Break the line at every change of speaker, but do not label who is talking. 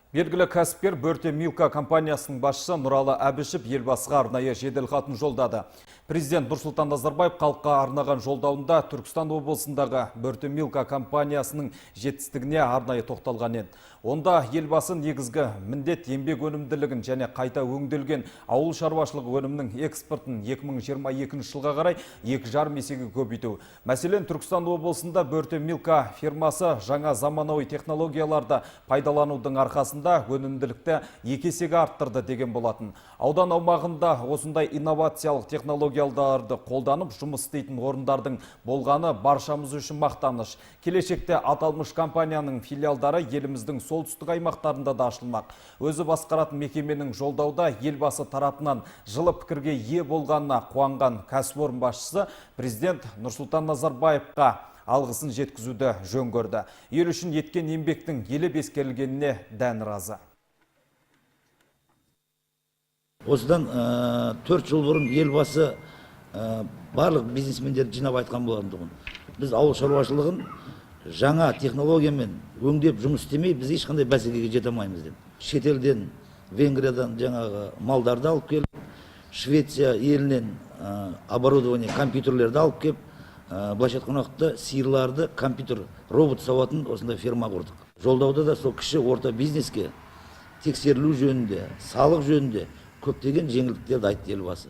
Белгілі кәсіпкер Бөрте Милка компаниясының басшысы Нұралы Әбішев елбасыға арнайы жеделхатын жолдады. Президент Нұрсұлтан Назарбаев халыққа арнаған жолдауында Түркістан облысындағы Бөрте Милка компаниясының жетістігіне арнайы тоқталған еді. Онда елбасы негізгі міндет еңбек өнімділігін және қайта өңделген ауыл шаруашылығы өнімінің экспортын 2022 жылға қарай 2,5 есеге көбейту. Мәселен, Түркістан облысында Бөрте Милка фирмасы жаңа заманауи технологияларды пайдаланудың арқасында өнімділікті 2 есеге арттырды деген болатын. Аудан аумағында осындай инновациялық технологияларды қолданып жұмыс істейтін орындардың болғаны баршамыз үшін мақтаныш. Келешекте аталмыш компанияның филиалдары еліміздің солтүстік аймақтарында да ашылмақ. Өзі басқаратын мекеменің жолдауда елбасы тарапынан жылы пікірге ие болғанына қуанған кәсіпорын басшысы президент Нұрсұлтан Назарбаевқа алғысын жеткізуді жөн көрді. Ел үшін еткен еңбектің елеп ескерілгеніне дән разы.
Осыдан 4 жыл бұрын елбасы барлық бизнесмендерді жинап айтқан болатын. Біз ауыл шаруашылығын жаңа технологиямен өңдеп жұмыс істемей, біз ешқандай бәсекеге жете алмаймыз деп. Шетелден, Венгриядан жаңағы малдарды алып келіп, Швеция елінен оборудование, компьютерлерді алып келіп, былайша айтқан уақытта сиырларды компьютер робот сауатын осындай фирма құрдық. Жолдауда да сол кіші орта бизнеске тексерілу жөнінде, салық жөнінде көптеген жеңілдіктерді айтты елбасы.